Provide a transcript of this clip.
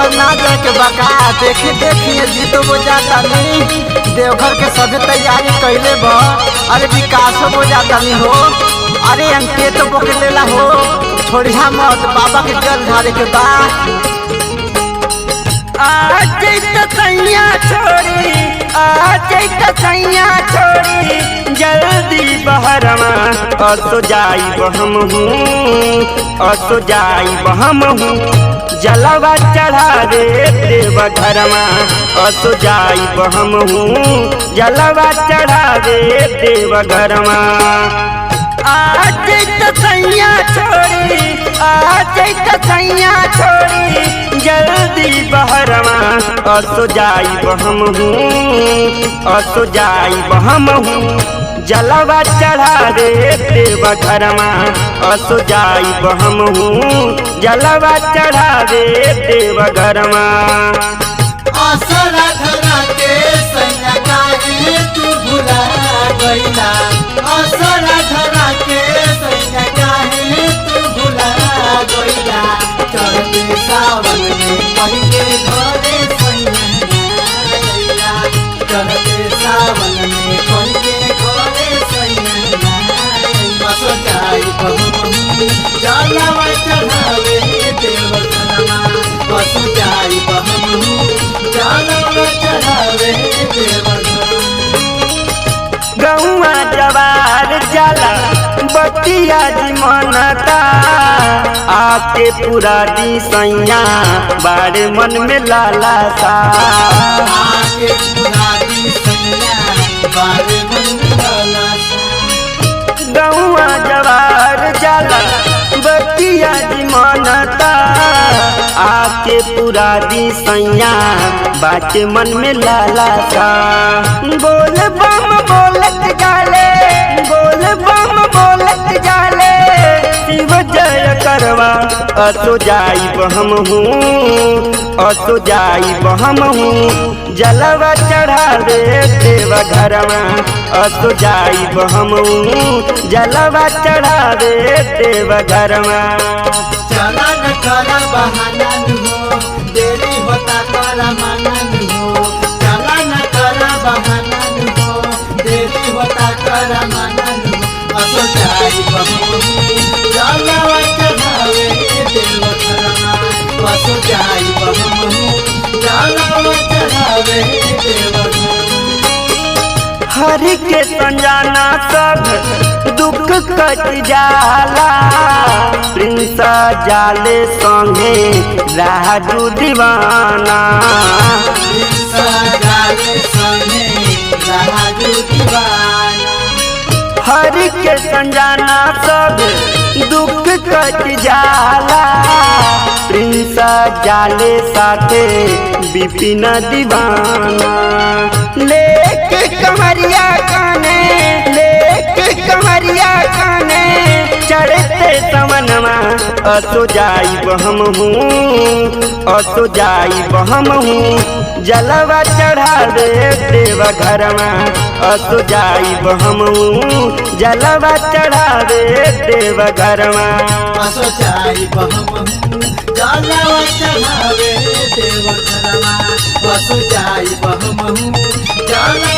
देवघर ना जाए के बका देखिए जीतो वो जाता नहीं। देवघर के सभी तैयारी कैले बा। अरे विकासो वो जाता नहीं हो। अरे अंके तो बोके लेला हो। छोड़िया मत बाबा के जल ढारे के बा। आज तैया छोड़ी आज तैया छोड़ी जल्दी बहरमा असो जाई बहम हूँ असो जाई बहम हूँ जलवा चढ़ा रे देव घरमा असो जाई बहम हूँ जलवा चढ़ा रे देव घरमा। आज तैया छोड़ी आज तैया छोड़ी जल्दी बहरमा असो जाई बहम हूँ असो जाई बहम हूँ जलवा चढ़ा रे देव घरमा असो जाई बहम हूँ जलवा चढ़ा रे देव घरमा। असरा धरा के सैया काहे तू भुला गइला। असरा धरा के सैया काहे तू भुला गइला। चढ़ते सावन में पहिले घरे सैया गइला। चढ़ते सावन में पहिले घरे सैया गइला। असो जाई बहम जलवा चढ़ावे देव घरमा। असो जाई बहम जलवा चढ़ावे देव घरमा। गौआ जवार जला बतिया जी मनता आके पूरा दी सैया बारे मन में लाला सा। आके पूरा दी सैया बारे मन में लाला सा। गौआ जवार जला बतिया जी मनता आके पूरा दी सैया बाटे मन में लाला सा। बोल बम बोलत जाले बोल बम बोलत जाले शिव जय करवा असो जाई बहम हूँ असो जाई बहम हूँ जलवा चढ़ा रे देव घरमा असो जाई बहम हूँ जलवा चढ़ा रे देव घरमा। चला न करा बहाना हो देरी होता करा माना हो। चला न करा बहाना हो देरी होता करा माना हो। असो जाई बहम जलवा चढ़ावे देव घरमा। असो जाई बहम जलवा चढ़ावे देव घरमा। हरि के संजाना सब दुख कट जाला प्रिंस जाले संगे राजू दीवाना। प्रिंस जाले संगे राजू दीवाना। हरि के संजाना सब दुख कट जाला प्रिंस जाले साथे विपिन दीवाना। लेके कमरिया काने लेके कमरिया काने चढ़ते समनमा असो जाई बहम हूँ असो जाई बहम हूँ जलवा चढ़ा रे देव घरमा असो जाई बहम हूँ जलवा चढ़ा रे देव घरमा। असो जाई बहम जलवा चढ़ावे देव घरमा। असो जाई बहम जलवा